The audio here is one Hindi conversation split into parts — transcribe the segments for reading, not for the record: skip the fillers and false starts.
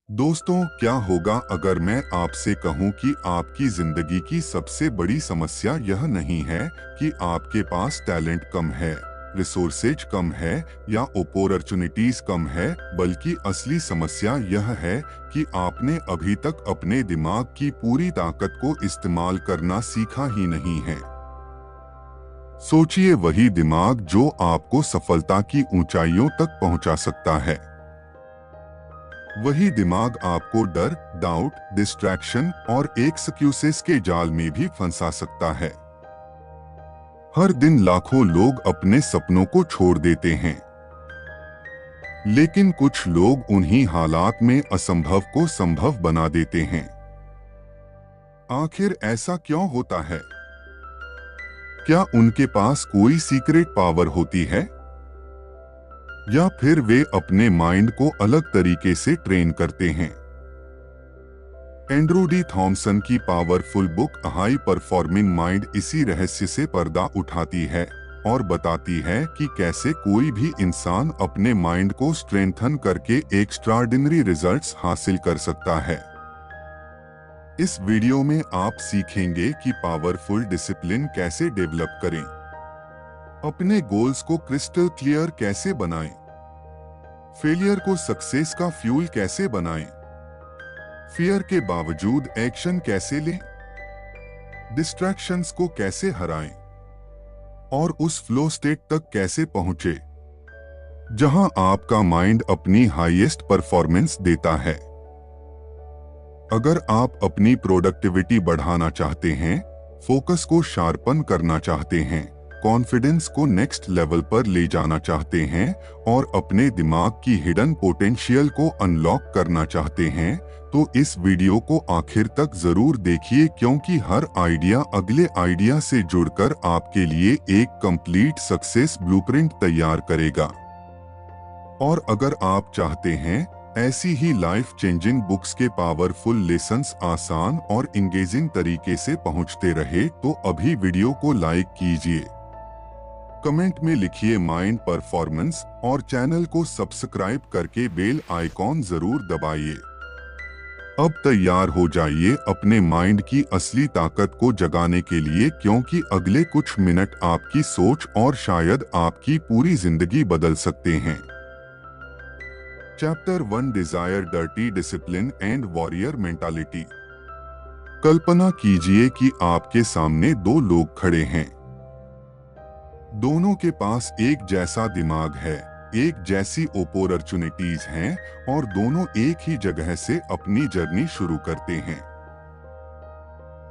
दोस्तों, क्या होगा अगर मैं आपसे कहूं कि आपकी जिंदगी की सबसे बड़ी समस्या यह नहीं है कि आपके पास टैलेंट कम है, रिसोर्सेज कम है या अपॉर्चुनिटीज कम है, बल्कि असली समस्या यह है कि आपने अभी तक अपने दिमाग की पूरी ताकत को इस्तेमाल करना सीखा ही नहीं है। सोचिए, वही दिमाग जो आपको सफलता की ऊंचाइयों तक पहुंचा सकता है। वही दिमाग आपको डर, डाउट, डिस्ट्रैक्शन और एक्सक्यूजेस के जाल में भी फंसा सकता है। हर दिन लाखों लोग अपने सपनों को छोड़ देते हैं, लेकिन कुछ लोग उन्हीं हालात में असंभव को संभव बना देते हैं। आखिर ऐसा क्यों होता है? क्या उनके पास कोई सीक्रेट पावर होती है, या फिर वे अपने माइंड को अलग तरीके से ट्रेन करते हैं? एंड्रू डी थॉमसन की powerful book high performing mind इसी रहस्य से पर्दा उठाती है और बताती है कि कैसे कोई भी इंसान अपने माइंड को स्ट्रेंथन करके एक्स्ट्राऑर्डिनरी रिजल्ट्स हासिल कर सकता है। इस वीडियो में आप सीखेंगे कि पावरफुल डिसिप्लिन कैसे डेवलप करें, अपने गोल्स को क्रिस्टल क्लियर कैसे बनाएं, फेलियर को सक्सेस का फ्यूल कैसे बनाएं, फियर के बावजूद एक्शन कैसे लें, डिस्ट्रैक्शंस को कैसे हराएं और उस फ्लो स्टेट तक कैसे पहुंचे जहां आपका माइंड अपनी हाईएस्ट परफॉर्मेंस देता है। अगर आप अपनी प्रोडक्टिविटी बढ़ाना चाहते हैं, फोकस को शार्पन करना चाहते हैं, कॉन्फिडेंस को नेक्स्ट लेवल पर ले जाना चाहते हैं और अपने दिमाग की हिडन पोटेंशियल को अनलॉक करना चाहते हैं, तो इस वीडियो को आखिर तक जरूर देखिए, क्योंकि हर आइडिया अगले आइडिया से जुड़कर आपके लिए एक कंप्लीट सक्सेस ब्लूप्रिंट तैयार करेगा। और अगर आप चाहते हैं ऐसी ही लाइफ चेंजिंग बुक्स के पावरफुल लेसन्स आसान और इंगेजिंग तरीके से पहुंचते रहे, तो अभी वीडियो को लाइक कीजिए, कमेंट में लिखिए माइंड परफॉर्मेंस और चैनल को सब्सक्राइब करके बेल आइकॉन जरूर दबाइए। अब तैयार हो जाइए अपने माइंड की असली ताकत को जगाने के लिए, क्योंकि अगले कुछ मिनट आपकी सोच और शायद आपकी पूरी जिंदगी बदल सकते हैं। Chapter 1, desire, dirty discipline and warrior mentality. कल्पना कीजिए कि आपके सामने दो लोग खड़े हैं। दोनों के पास एक जैसा दिमाग है, एक जैसी अपॉर्चुनिटीज हैं और दोनों एक ही जगह से अपनी जर्नी शुरू करते हैं।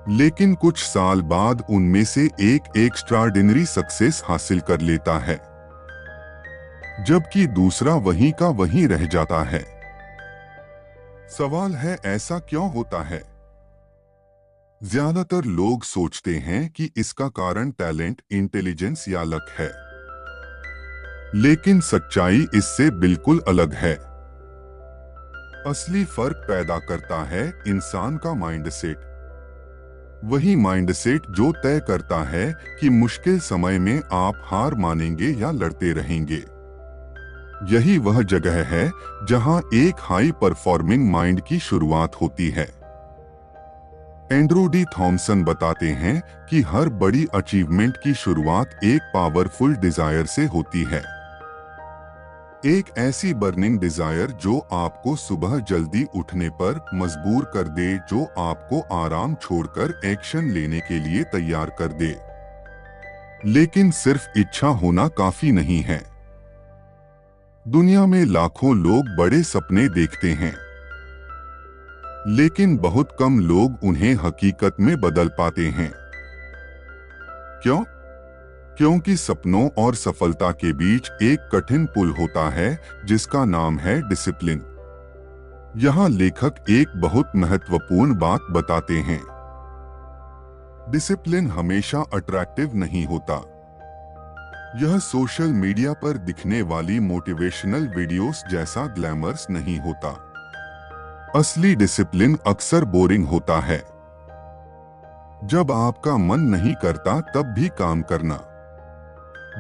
लेकिन कुछ साल बाद उनमें से एक एक्स्ट्राऑर्डिनरी सक्सेस हासिल कर लेता है, जबकि दूसरा वहीं का वहीं रह जाता है। सवाल है, ऐसा क्यों होता है? ज्यादातर लोग सोचते हैं कि इसका कारण टैलेंट, इंटेलिजेंस या लक है, लेकिन सच्चाई इससे बिल्कुल अलग है। असली फर्क पैदा करता है इंसान का माइंडसेट। वही माइंडसेट जो तय करता है कि मुश्किल समय में आप हार मानेंगे या लड़ते रहेंगे। यही वह जगह है जहां एक हाई परफॉर्मिंग माइंड की शुरुआत होती है। एंड्रू डी थॉमसन बताते हैं कि हर बड़ी अचीवमेंट की शुरुआत एक पावरफुल डिजायर से होती है। एक ऐसी बर्निंग डिजायर जो आपको सुबह जल्दी उठने पर मजबूर कर दे, जो आपको आराम छोड़कर एक्शन लेने के लिए तैयार कर दे। लेकिन सिर्फ इच्छा होना काफी नहीं है। दुनिया में लाखों लोग बड़े सपने देखते हैं, लेकिन बहुत कम लोग उन्हें हकीकत में बदल पाते हैं। क्यों? क्योंकि सपनों और सफलता के बीच एक कठिन पुल होता है जिसका नाम है डिसिप्लिन। यहाँ लेखक एक बहुत महत्वपूर्ण बात बताते हैं। डिसिप्लिन हमेशा अट्रैक्टिव नहीं होता। यह सोशल मीडिया पर दिखने वाली मोटिवेशनल वीडियोस जैसा ग्लैमरस नहीं होता। असली डिसिप्लिन अक्सर बोरिंग होता है। जब आपका मन नहीं करता तब भी काम करना,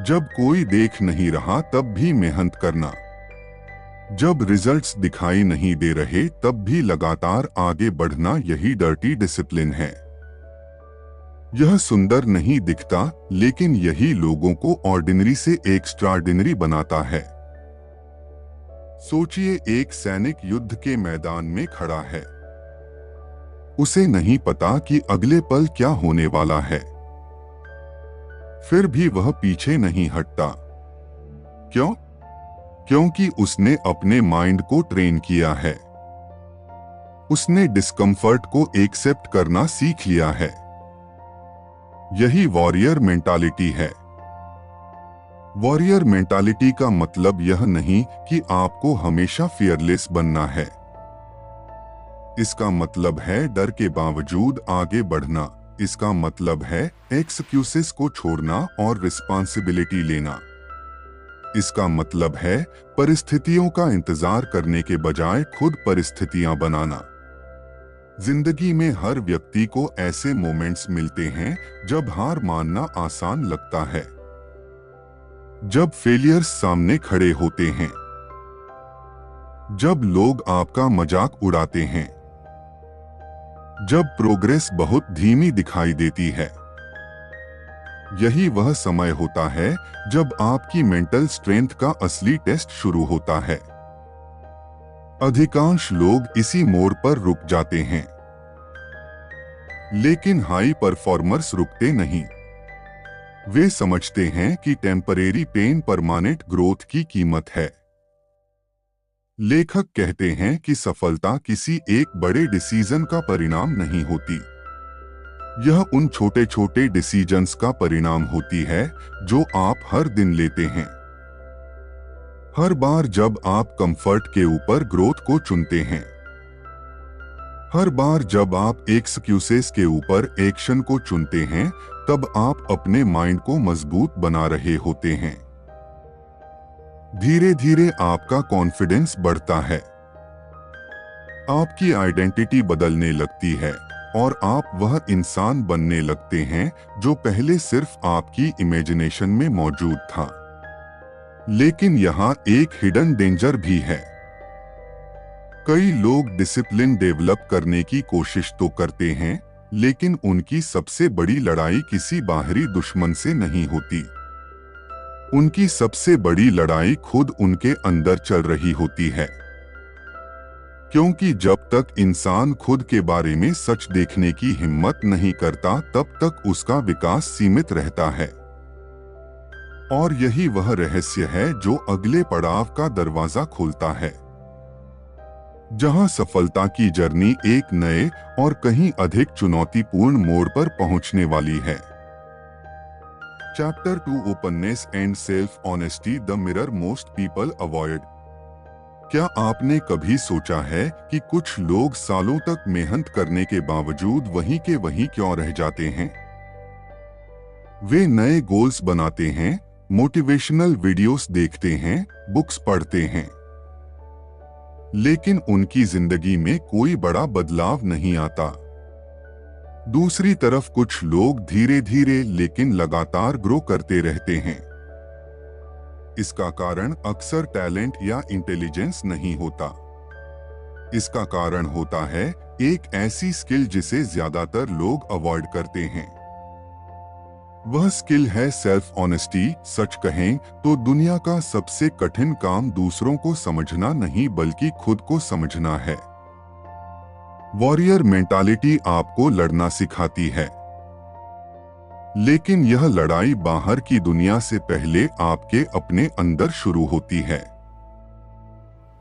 जब कोई देख नहीं रहा तब भी मेहनत करना, जब रिजल्ट्स दिखाई नहीं दे रहे तब भी लगातार आगे बढ़ना, यही डर्टी डिसिप्लिन है। यह सुंदर नहीं दिखता, लेकिन यही लोगों को ऑर्डिनरी से एक्स्ट्राऑर्डिनरी बनाता है। सोचिए, एक सैनिक युद्ध के मैदान में खड़ा है। उसे नहीं पता कि अगले पल क्या होने वाला है, फिर भी वह पीछे नहीं हटता। क्यों? क्योंकि उसने अपने माइंड को ट्रेन किया है। उसने डिस्कम्फर्ट को एक्सेप्ट करना सीख लिया है। यही वॉरियर मेंटालिटी है। वॉरियर मेंटालिटी का मतलब यह नहीं कि आपको हमेशा फियरलेस बनना है। इसका मतलब है डर के बावजूद आगे बढ़ना। इसका मतलब है एक्सक्यूजेस को छोड़ना और रिस्पांसिबिलिटी लेना। इसका मतलब है परिस्थितियों का इंतजार करने के बजाय खुद परिस्थितियां बनाना। जिंदगी में हर व्यक्ति को ऐसे मोमेंट्स मिलते हैं जब हार मानना आसान लगता है, जब फेलियर्स सामने खड़े होते हैं, जब लोग आपका मजाक उड़ाते हैं, जब प्रोग्रेस बहुत धीमी दिखाई देती है। यही वह समय होता है जब आपकी मेंटल स्ट्रेंथ का असली टेस्ट शुरू होता है। अधिकांश लोग इसी मोड़ पर रुक जाते हैं, लेकिन हाई परफॉर्मर्स रुकते नहीं। वे समझते हैं कि टेम्परेरी पेन परमानेंट ग्रोथ की कीमत है। लेखक कहते हैं कि सफलता किसी एक बड़े डिसीजन का परिणाम नहीं होती। यह उन छोटे छोटे डिसीजंस का परिणाम होती है जो आप हर दिन लेते हैं। हर बार जब आप कंफर्ट के ऊपर ग्रोथ को चुनते हैं, हर बार जब आप एक्सक्यूजेस के ऊपर एक्शन को चुनते हैं, तब आप अपने माइंड को मजबूत बना रहे होते हैं। धीरे धीरे आपका कॉन्फिडेंस बढ़ता है, आपकी आइडेंटिटी बदलने लगती है और आप वह इंसान बनने लगते हैं जो पहले सिर्फ आपकी इमेजिनेशन में मौजूद था। लेकिन यहाँ एक हिडन डेंजर भी है। कई लोग डिसिप्लिन डेवलप करने की कोशिश तो करते हैं, लेकिन उनकी सबसे बड़ी लड़ाई किसी बाहरी दुश्मन से नहीं होती। उनकी सबसे बड़ी लड़ाई खुद उनके अंदर चल रही होती है। क्योंकि जब तक इंसान खुद के बारे में सच देखने की हिम्मत नहीं करता, तब तक उसका विकास सीमित रहता है। और यही वह रहस्य है जो अगले पड़ाव का दरवाजा खोलता है, जहां सफलता की जर्नी एक नए और कहीं अधिक चुनौतीपूर्ण मोड़ पर पहुंचने वाली है। Chapter 2, openness and self honesty, the mirror most people avoid. क्या आपने कभी सोचा है कि कुछ लोग सालों तक मेहनत करने के बावजूद वहीं के वहीं क्यों रह जाते हैं? वे नए गोल्स बनाते हैं, मोटिवेशनल वीडियोस देखते हैं, बुक्स पढ़ते हैं, लेकिन उनकी जिंदगी में कोई बड़ा बदलाव नहीं आता। दूसरी तरफ कुछ लोग धीरे धीरे लेकिन लगातार ग्रो करते रहते हैं। इसका कारण अक्सर टैलेंट या इंटेलिजेंस नहीं होता। इसका कारण होता है एक ऐसी स्किल जिसे ज्यादातर लोग अवॉइड करते हैं। वह स्किल है सेल्फ ऑनेस्टी। सच कहें तो दुनिया का सबसे कठिन काम दूसरों को समझना नहीं बल्कि खुद को समझना है। वॉरियर मेंटालिटी आपको लड़ना सिखाती है, लेकिन यह लड़ाई बाहर की दुनिया से पहले आपके अपने अंदर शुरू होती है।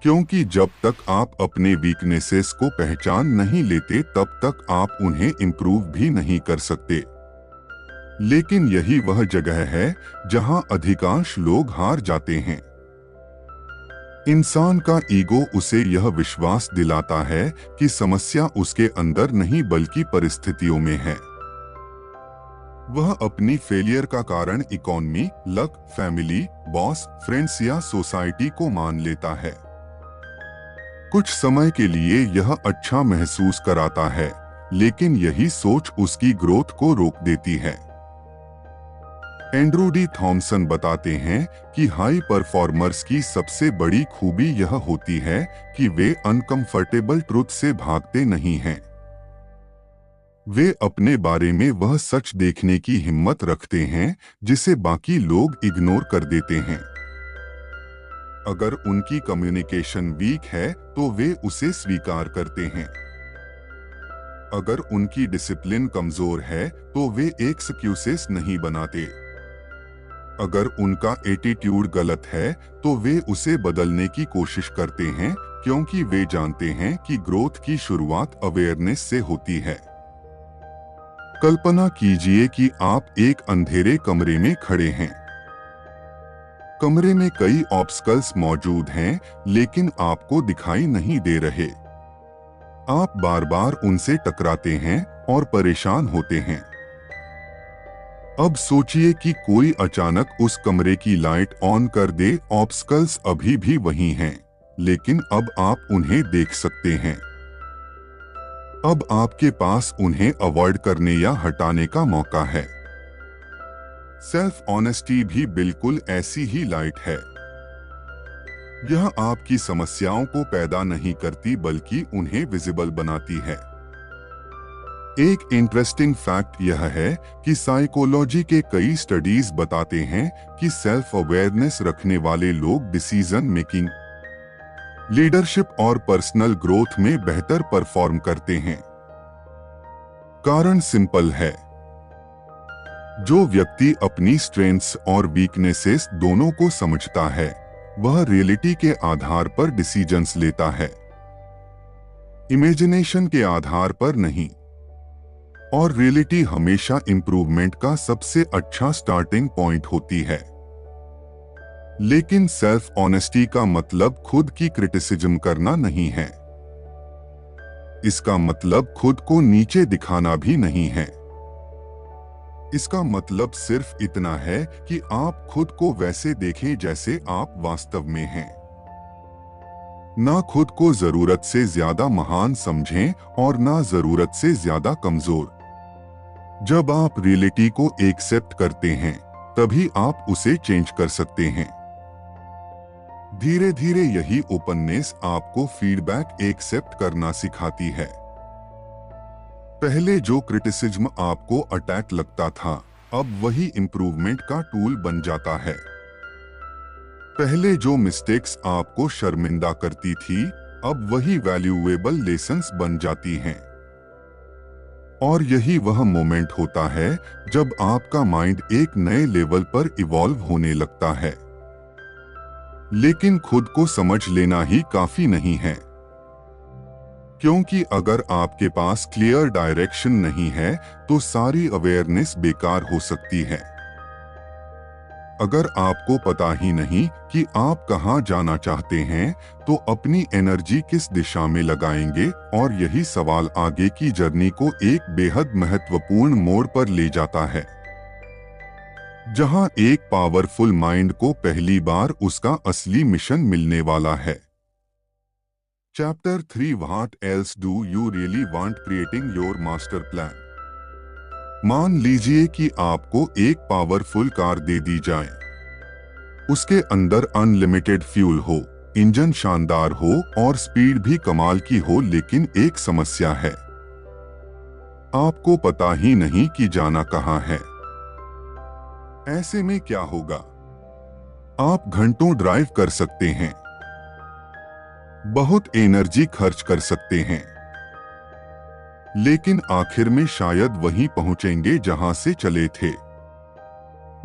क्योंकि जब तक आप अपने वीकनेसेस को पहचान नहीं लेते, तब तक आप उन्हें इम्प्रूव भी नहीं कर सकते। लेकिन यही वह जगह है जहां अधिकांश लोग हार जाते हैं। इंसान का ईगो उसे यह विश्वास दिलाता है कि समस्या उसके अंदर नहीं बल्कि परिस्थितियों में है। वह अपनी फेलियर का कारण economy, luck, family, boss, friends या सोसाइटी को मान लेता है। कुछ समय के लिए यह अच्छा महसूस कराता है, लेकिन यही सोच उसकी ग्रोथ को रोक देती है। एंड्रू डी थॉमसन बताते हैं कि हाई परफॉर्मर्स की सबसे बड़ी खूबी यह होती है कि वे अनकंफर्टेबल ट्रुथ से भागते नहीं हैं। वे अपने बारे में वह सच देखने की हिम्मत रखते हैं जिसे बाकी लोग इग्नोर कर देते हैं। अगर उनकी कम्युनिकेशन वीक है तो वे उसे स्वीकार करते हैं। अगर उनकी डिसिप्लिन कमजोर है तो वे एक्सक्यूजेस नहीं बनाते। अगर उनका एटीट्यूड गलत है तो वे उसे बदलने की कोशिश करते हैं, क्योंकि वे जानते हैं कि ग्रोथ की शुरुआत अवेयरनेस से होती है। कल्पना कीजिए कि आप एक अंधेरे कमरे में खड़े हैं। कमरे में कई ऑब्स्टकल्स मौजूद हैं, लेकिन आपको दिखाई नहीं दे रहे। आप बार बार उनसे टकराते हैं और परेशान होते हैं। अब सोचिए कि कोई अचानक उस कमरे की लाइट ऑन कर दे। ऑब्स्टकल्स अभी भी वही हैं, लेकिन अब आप उन्हें देख सकते हैं। अब आपके पास उन्हें अवॉइड करने या हटाने का मौका है। सेल्फ ऑनेस्टी भी बिल्कुल ऐसी ही लाइट है। यह आपकी समस्याओं को पैदा नहीं करती बल्कि उन्हें विजिबल बनाती है। एक इंटरेस्टिंग फैक्ट यह है कि साइकोलॉजी के कई स्टडीज बताते हैं कि सेल्फ अवेयरनेस रखने वाले लोग डिसीजन मेकिंग, लीडरशिप और पर्सनल ग्रोथ में बेहतर परफॉर्म करते हैं। कारण सिंपल है। जो व्यक्ति अपनी स्ट्रेंथ्स और वीकनेसेस दोनों को समझता है, वह रियलिटी के आधार पर डिसीजंस लेता है, इमेजिनेशन के आधार पर नहीं। और रियलिटी हमेशा इंप्रूवमेंट का सबसे अच्छा स्टार्टिंग पॉइंट होती है। लेकिन सेल्फ ऑनेस्टी का मतलब खुद की क्रिटिसिज्म करना नहीं है। इसका मतलब खुद को नीचे दिखाना भी नहीं है। इसका मतलब सिर्फ इतना है कि आप खुद को वैसे देखें जैसे आप वास्तव में हैं। ना खुद को जरूरत से ज्यादा महान समझें और ना जरूरत से ज्यादा कमजोर। जब आप रियलिटी को एक्सेप्ट करते हैं, तभी आप उसे चेंज कर सकते हैं। धीरे धीरे यही ओपननेस आपको फीडबैक एक्सेप्ट करना सिखाती है। पहले जो क्रिटिसिज्म आपको अटैक लगता था, अब वही इंप्रूवमेंट का टूल बन जाता है। पहले जो मिस्टेक्स आपको शर्मिंदा करती थी, अब वही वैल्यूएबल लेसन्स बन जाती हैं। और यही वह मोमेंट होता है जब आपका माइंड एक नए लेवल पर इवॉल्व होने लगता है। लेकिन खुद को समझ लेना ही काफी नहीं है, क्योंकि अगर आपके पास क्लियर डायरेक्शन नहीं है तो सारी अवेयरनेस बेकार हो सकती है। अगर आपको पता ही नहीं कि आप कहां जाना चाहते हैं, तो अपनी एनर्जी किस दिशा में लगाएंगे? और यही सवाल आगे की जर्नी को एक बेहद महत्वपूर्ण मोड़ पर ले जाता है, जहां एक पावरफुल माइंड को पहली बार उसका असली मिशन मिलने वाला है। Chapter 3 what else do you really want creating your master plan. मान लीजिए कि आपको एक पावरफुल कार दे दी जाए। उसके अंदर अनलिमिटेड फ्यूल हो, इंजन शानदार हो और स्पीड भी कमाल की हो, लेकिन एक समस्या है। आपको पता ही नहीं कि जाना कहां है। ऐसे में क्या होगा? आप घंटों ड्राइव कर सकते हैं, बहुत एनर्जी खर्च कर सकते हैं, लेकिन आखिर में शायद वहीं पहुंचेंगे जहां से चले थे।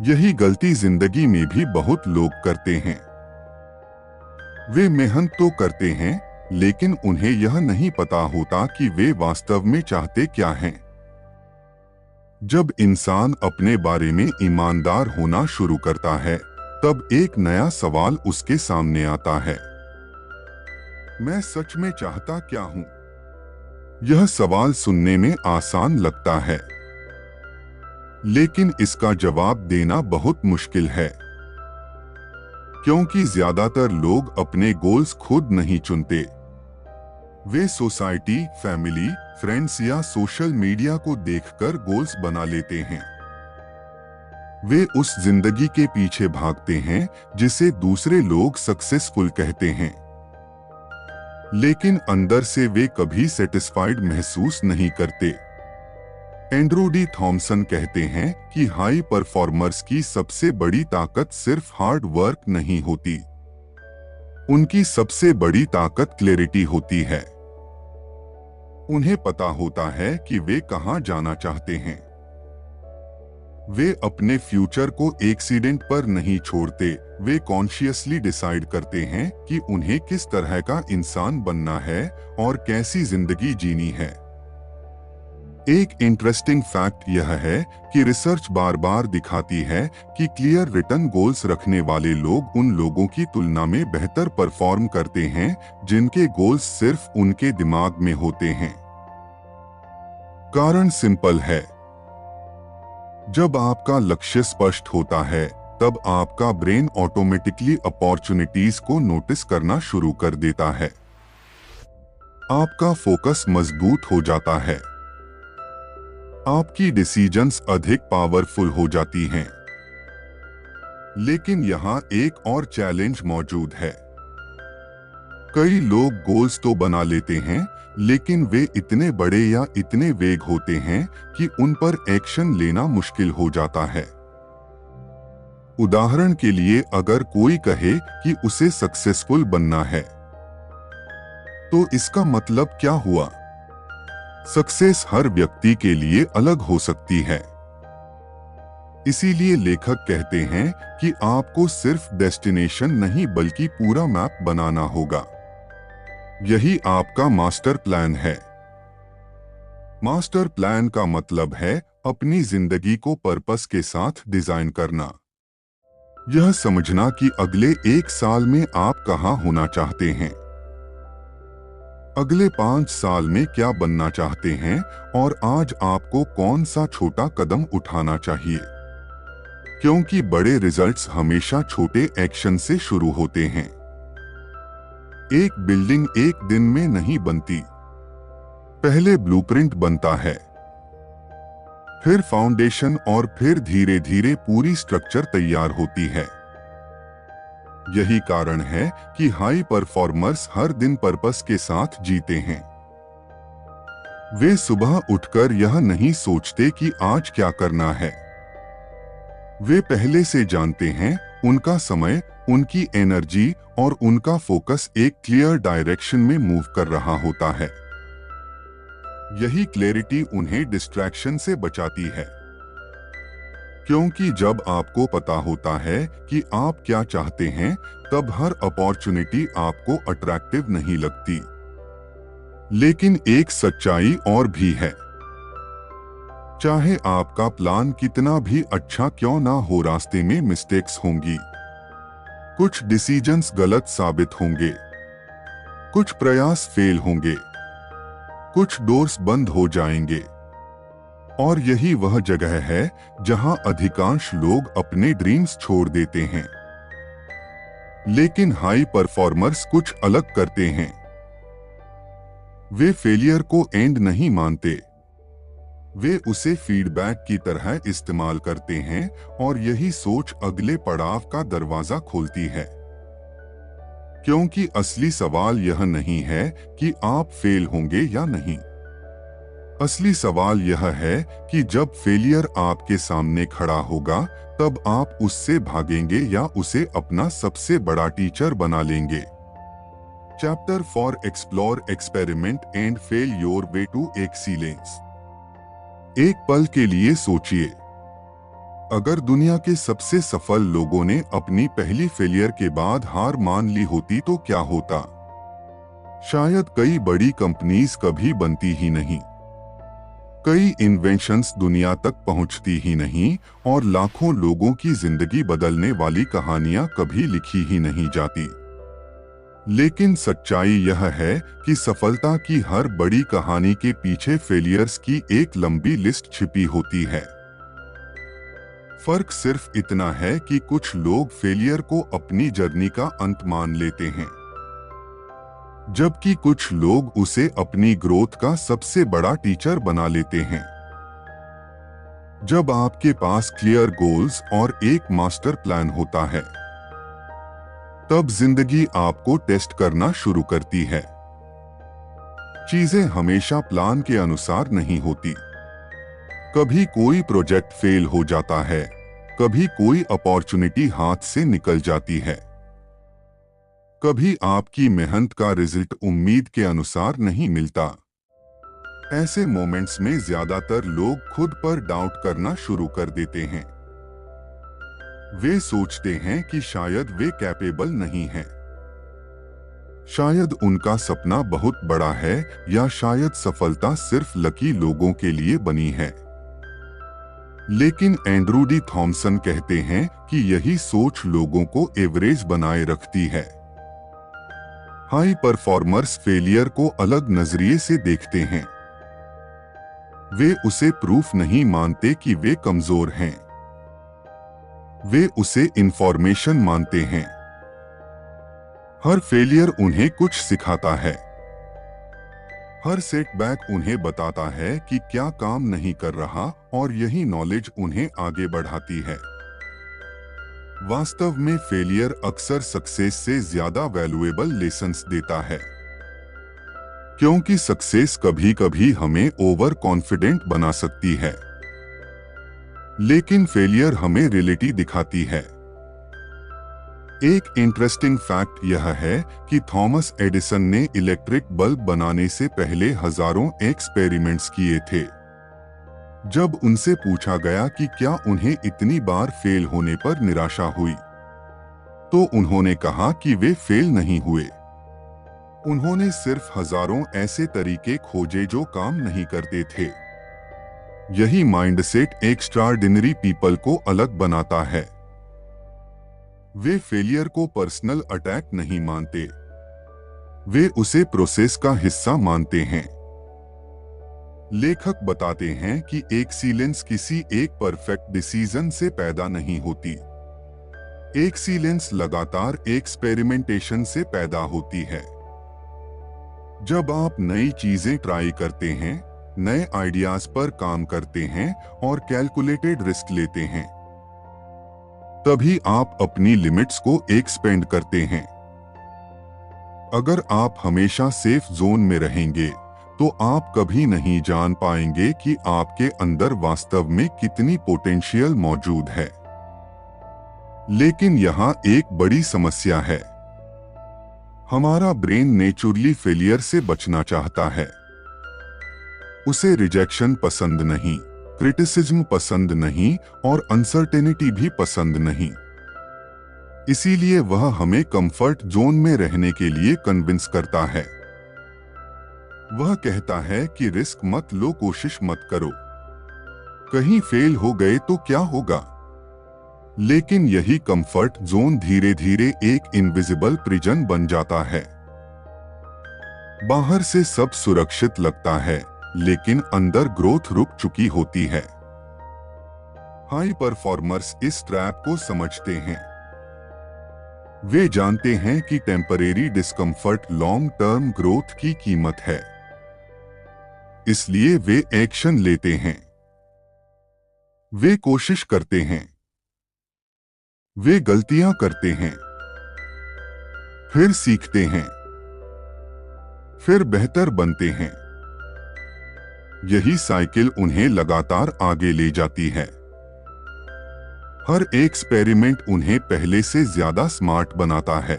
यही गलती जिंदगी में भी बहुत लोग करते हैं। वे मेहनत तो करते हैं, लेकिन उन्हें यह नहीं पता होता कि वे वास्तव में चाहते क्या हैं। जब इंसान अपने बारे में ईमानदार होना शुरू करता है, तब एक नया सवाल उसके सामने आता है, मैं सच में चाहता क्या हूं? यह सवाल सुनने में आसान लगता है, लेकिन इसका जवाब देना बहुत मुश्किल है, क्योंकि ज्यादातर लोग अपने गोल्स खुद नहीं चुनते। वे सोसाइटी, फैमिली, फ्रेंड्स या सोशल मीडिया को देखकर गोल्स बना लेते हैं। वे उस जिंदगी के पीछे भागते हैं जिसे दूसरे लोग सक्सेसफुल कहते हैं, लेकिन अंदर से वे कभी सेटिस्फाइड महसूस नहीं करते। एंड्रू डी थॉमसन कहते हैं कि हाई परफॉर्मर्स की सबसे बड़ी ताकत सिर्फ हार्ड वर्क नहीं होती, उनकी सबसे बड़ी ताकत क्लैरिटी होती है। उन्हें पता होता है कि वे कहां जाना चाहते हैं। वे अपने फ्यूचर को एक्सीडेंट पर नहीं छोड़ते, वे कॉन्शियसली डिसाइड करते हैं कि उन्हें किस तरह का इंसान बनना है और कैसी जिंदगी जीनी है। एक इंटरेस्टिंग फैक्ट यह है कि रिसर्च बार बार दिखाती है कि क्लियर रिटन गोल्स रखने वाले लोग उन लोगों की तुलना में बेहतर परफॉर्म करते हैं जिनके गोल्स सिर्फ उनके दिमाग में होते हैं। कारण सिंपल है, जब आपका लक्ष्य स्पष्ट होता है तब आपका ब्रेन ऑटोमेटिकली अपॉर्चुनिटीज को नोटिस करना शुरू कर देता है। आपका फोकस मजबूत हो जाता है, आपकी डिसीजंस अधिक पावरफुल हो जाती हैं। लेकिन यहाँ एक और चैलेंज मौजूद है। कई लोग गोल्स तो बना लेते हैं, लेकिन वे इतने बड़े या इतने वेग होते हैं कि उन पर एक्शन लेना मुश्किल हो जाता है। उदाहरण के लिए, अगर कोई कहे कि उसे सक्सेसफुल बनना है, तो इसका मतलब क्या हुआ? सक्सेस हर व्यक्ति के लिए अलग हो सकती है। इसीलिए लेखक कहते हैं कि आपको सिर्फ डेस्टिनेशन नहीं बल्कि पूरा मैप बनाना होगा। यही आपका मास्टर प्लान है। मास्टर प्लान का मतलब है अपनी जिंदगी को पर्पस के साथ डिजाइन करना। यह समझना कि अगले 1 साल में आप कहां होना चाहते हैं, अगले 5 साल में क्या बनना चाहते हैं और आज आपको कौन सा छोटा कदम उठाना चाहिए, क्योंकि बड़े रिजल्ट्स हमेशा छोटे एक्शन से शुरू होते हैं। एक बिल्डिंग एक दिन में नहीं बनती, पहले ब्लूप्रिंट बनता है, फिर फाउंडेशन और फिर धीरे धीरे पूरी स्ट्रक्चर तैयार होती है। यही कारण है कि हाई परफॉर्मर्स हर दिन पर्पस के साथ जीते हैं। वे सुबह उठकर यह नहीं सोचते कि आज क्या करना है। वे पहले से जानते हैं उनका समय, उनकी एनर्जी और उनका फोकस एक क्लियर डायरेक्शन में मूव कर रहा होता है। यही क्लैरिटी उन्हें डिस्ट्रैक्शन से बचाती है, क्योंकि जब आपको पता होता है कि आप क्या चाहते हैं, तब हर अपॉर्चुनिटी आपको अट्रैक्टिव नहीं लगती। लेकिन एक सच्चाई और भी है, चाहे आपका प्लान कितना भी अच्छा क्यों ना हो, रास्ते में मिस्टेक्स होंगी, कुछ डिसीजंस गलत साबित होंगे, कुछ प्रयास फेल होंगे, कुछ डोर्स बंद हो जाएंगे। और यही वह जगह है जहां अधिकांश लोग अपने ड्रीम्स छोड़ देते हैं। लेकिन हाई परफॉर्मर्स कुछ अलग करते हैं। वे फेलियर को एंड नहीं मानते, वे उसे फीडबैक की तरह इस्तेमाल करते हैं और यही सोच अगले पड़ाव का दरवाजा खोलती है। क्योंकि असली सवाल यह नहीं है कि आप फेल होंगे या नहीं। असली सवाल यह है कि जब फेलियर आपके सामने खड़ा होगा, तब आप उससे भागेंगे या उसे अपना सबसे बड़ा टीचर बना लेंगे। Chapter 4 explore, experiment and fail your way to excellence. एक पल के लिए सोचिए, अगर दुनिया के सबसे सफल लोगों ने अपनी पहली फेलियर के बाद हार मान ली होती तो क्या होता? शायद कई बड़ी कंपनीज कभी बनती ही नहीं, कई इन्वेंशंस दुनिया तक पहुंचती ही नहीं और लाखों लोगों की जिंदगी बदलने वाली कहानियां कभी लिखी ही नहीं जाती। लेकिन सच्चाई यह है कि सफलता की हर बड़ी कहानी के पीछे फेलियर्स की एक लंबी लिस्ट छिपी होती है। फर्क सिर्फ इतना है कि कुछ लोग फेलियर को अपनी जर्नी का अंत मान लेते हैं, जबकि कुछ लोग उसे अपनी ग्रोथ का सबसे बड़ा टीचर बना लेते हैं। जब आपके पास क्लियर गोल्स और एक मास्टर प्लान होता है, तब जिंदगी आपको टेस्ट करना शुरू करती है। चीजें हमेशा प्लान के अनुसार नहीं होती। कभी कोई प्रोजेक्ट फेल हो जाता है, कभी कोई अपॉर्चुनिटी हाथ से निकल जाती है, कभी आपकी मेहनत का रिजल्ट उम्मीद के अनुसार नहीं मिलता। ऐसे मोमेंट्स में ज्यादातर लोग खुद पर डाउट करना शुरू कर देते हैं। वे सोचते हैं कि शायद वे कैपेबल नहीं हैं, शायद उनका सपना बहुत बड़ा है, या शायद सफलता सिर्फ लकी लोगों के लिए बनी है। लेकिन एंड्रू डी थॉमसन कहते हैं कि यही सोच लोगों को एवरेज बनाए रखती है। हाई परफॉर्मर्स फेलियर को अलग नजरिए से देखते हैं। वे उसे प्रूफ नहीं मानते कि वे कमजोर हैं, वे उसे इंफॉर्मेशन मानते हैं। हर फेलियर उन्हें कुछ सिखाता है, हर सेटबैक उन्हें बताता है कि क्या काम नहीं कर रहा, और यही नॉलेज उन्हें आगे बढ़ाती है। वास्तव में फेलियर अक्सर सक्सेस से ज्यादा वैल्यूएबल लेसन्स देता है, क्योंकि सक्सेस कभी कभी हमें ओवर कॉन्फिडेंट बना सकती है, लेकिन फेलियर हमें रियलिटी दिखाती है। एक इंटरेस्टिंग फैक्ट यह है कि थॉमस एडिसन ने इलेक्ट्रिक बल्ब बनाने से पहले हजारों एक्सपेरिमेंट्स किए थे। जब उनसे पूछा गया कि क्या उन्हें इतनी बार फेल होने पर निराशा हुई, तो उन्होंने कहा कि वे फेल नहीं हुए। उन्होंने सिर्फ हजारों ऐसे तरीके खोजे जो काम नहीं करते थे। यही माइंडसेट एक्स्ट्राऑर्डिनरी पीपल को अलग बनाता है। वे फेलियर को पर्सनल अटैक नहीं मानते, वे उसे प्रोसेस का हिस्सा मानते हैं। लेखक बताते हैं कि एक्सीलेंस किसी एक परफेक्ट डिसीजन से पैदा नहीं होती। एक्सीलेंस लगातार एक्सपेरिमेंटेशन से पैदा होती है। जब आप नई चीजें ट्राई करते हैं, नए आइडियाज पर काम करते हैं और कैलकुलेटेड रिस्क लेते हैं, तभी आप अपनी लिमिट्स को एक्सपेंड करते हैं। अगर आप हमेशा सेफ जोन में रहेंगे, तो आप कभी नहीं जान पाएंगे कि आपके अंदर वास्तव में कितनी पोटेंशियल मौजूद है। लेकिन यहाँ एक बड़ी समस्या है। हमारा ब्रेन नेचुरली फेलियर से बचना चाहता है। उसे रिजेक्शन पसंद नहीं, क्रिटिसिज्म पसंद नहीं, और अनसर्टेनिटी भी पसंद नहीं। इसीलिए वह हमें कंफर्ट जोन में रहने के लिए कन्विंस करता है। वह कहता है कि रिस्क मत लो, कोशिश मत करो, कहीं फेल हो गए तो क्या होगा। लेकिन यही कंफर्ट जोन धीरे धीरे एक इनविजिबल प्रिजन बन जाता है। बाहर से सब सुरक्षित लगता है, लेकिन अंदर ग्रोथ रुक चुकी होती है। हाई परफॉर्मर्स इस ट्रैप को समझते हैं। वे जानते हैं कि temporary discomfort long term growth की कीमत है, इसलिए वे एक्शन लेते हैं। वे कोशिश करते हैं, वे गलतियां करते हैं, फिर सीखते हैं, फिर बेहतर बनते हैं। यही साइकिल उन्हें लगातार आगे ले जाती है। हर एक्सपेरिमेंट उन्हें पहले से ज्यादा स्मार्ट बनाता है।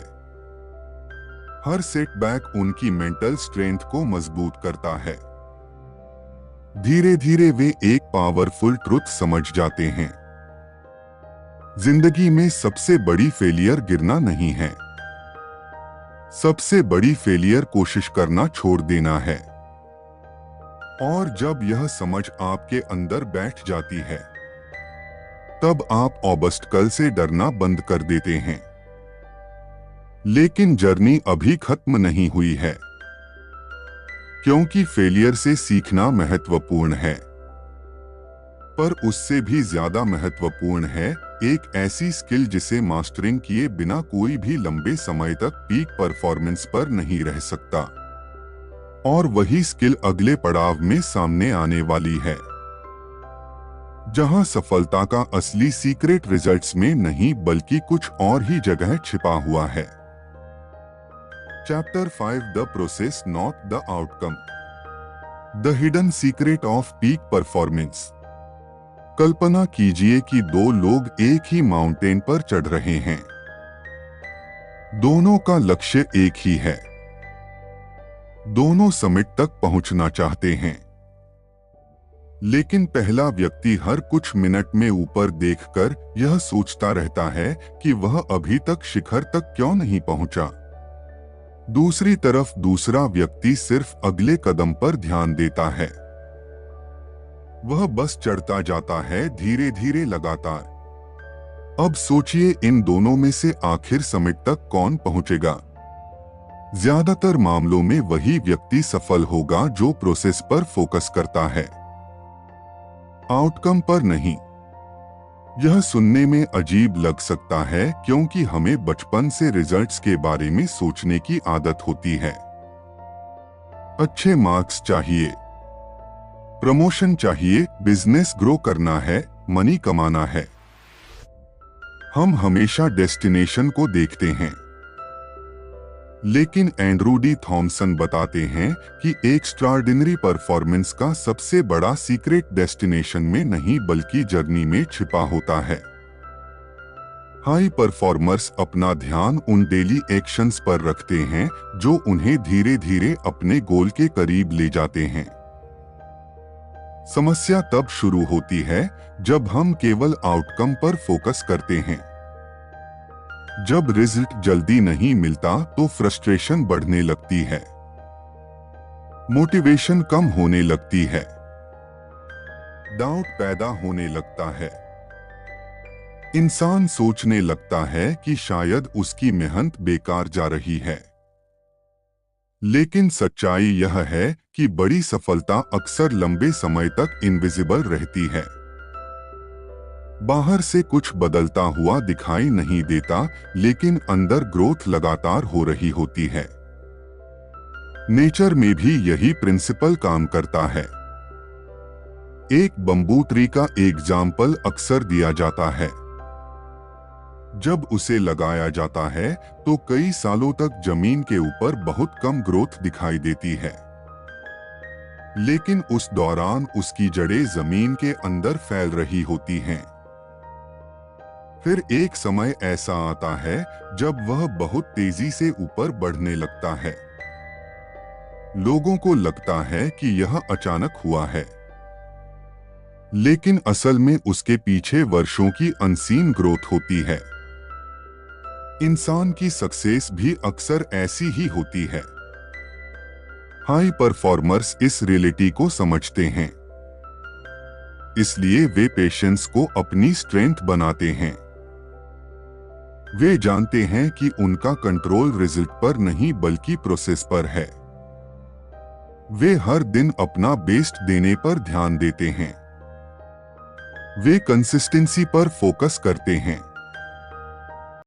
हर सेटबैक उनकी मेंटल स्ट्रेंथ को मजबूत करता है। धीरे धीरे वे एक पावरफुल ट्रुथ समझ जाते हैं। जिंदगी में सबसे बड़ी फेलियर गिरना नहीं है, सबसे बड़ी फेलियर कोशिश करना छोड़ देना है। और जब यह समझ आपके अंदर बैठ जाती है, तब आप ऑब्स्टकल से डरना बंद कर देते हैं। लेकिन जर्नी अभी खत्म नहीं हुई है, क्योंकि फेलियर से सीखना महत्वपूर्ण है, पर उससे भी ज्यादा महत्वपूर्ण है एक ऐसी स्किल जिसे मास्टरिंग किए बिना कोई भी लंबे समय तक पीक परफॉर्मेंस पर नहीं रह सकता। और वही स्किल अगले पड़ाव में सामने आने वाली है। जहां सफलता का असली सीक्रेट रिजल्ट्स में नहीं बल्कि कुछ और ही जगह छिपा हुआ है। Chapter 5 the process not the outcome, the hidden secret of peak performance. कल्पना कीजिए कि दो लोग एक ही माउंटेन पर चढ़ रहे हैं। दोनों का लक्ष्य एक ही है, दोनों समिट तक पहुंचना चाहते हैं। लेकिन पहला व्यक्ति हर कुछ मिनट में ऊपर देखकर यह सोचता रहता है कि वह अभी तक शिखर तक क्यों नहीं पहुंचा। दूसरी तरफ दूसरा व्यक्ति सिर्फ अगले कदम पर ध्यान देता है। वह बस चढ़ता जाता है, धीरे धीरे, लगातार। अब सोचिए, इन दोनों में से आखिर समिट तक कौन पहुंचेगा? ज्यादातर मामलों में वही व्यक्ति सफल होगा जो प्रोसेस पर फोकस करता है, आउटकम पर नहीं। यह सुनने में अजीब लग सकता है क्योंकि हमें बचपन से रिजल्ट्स के बारे में सोचने की आदत होती है। अच्छे मार्क्स चाहिए, प्रमोशन चाहिए, बिजनेस ग्रो करना है, मनी कमाना है। हम हमेशा डेस्टिनेशन को देखते हैं। लेकिन एंड्रू डी थॉमसन बताते हैं कि एक्स्ट्राऑर्डिनरी परफॉर्मेंस का सबसे बड़ा सीक्रेट डेस्टिनेशन में नहीं बल्कि जर्नी में छिपा होता है। हाई परफॉर्मर्स अपना ध्यान उन डेली एक्शंस पर रखते हैं जो उन्हें धीरे धीरे अपने गोल के करीब ले जाते हैं। समस्या तब शुरू होती है जब हम केवल आउटकम पर फोकस करते हैं। जब रिजल्ट जल्दी नहीं मिलता तो फ्रस्ट्रेशन बढ़ने लगती है, मोटिवेशन कम होने लगती है, डाउट पैदा होने लगता है। इंसान सोचने लगता है कि शायद उसकी मेहनत बेकार जा रही है। लेकिन सच्चाई यह है कि बड़ी सफलता अक्सर लंबे समय तक इनविजिबल रहती है। बाहर से कुछ बदलता हुआ दिखाई नहीं देता, लेकिन अंदर ग्रोथ लगातार हो रही होती है। नेचर में भी यही प्रिंसिपल काम करता है। एक बंबू ट्री का एग्जाम्पल अक्सर दिया जाता है। जब उसे लगाया जाता है तो कई सालों तक जमीन के ऊपर बहुत कम ग्रोथ दिखाई देती है, लेकिन उस दौरान उसकी जड़ें जमीन के अंदर फैल रही होती हैं। फिर एक समय ऐसा आता है जब वह बहुत तेजी से ऊपर बढ़ने लगता है। लोगों को लगता है कि यह अचानक हुआ है, लेकिन असल में उसके पीछे वर्षों की अनसीन ग्रोथ होती है। इंसान की सक्सेस भी अक्सर ऐसी ही होती है। हाई परफॉर्मर्स इस रियलिटी को समझते हैं, इसलिए वे पेशेंस को अपनी स्ट्रेंथ बनाते हैं। वे जानते हैं कि उनका कंट्रोल रिजल्ट पर नहीं बल्कि प्रोसेस पर है। वे हर दिन अपना बेस्ट देने पर ध्यान देते हैं। वे कंसिस्टेंसी पर फोकस करते हैं।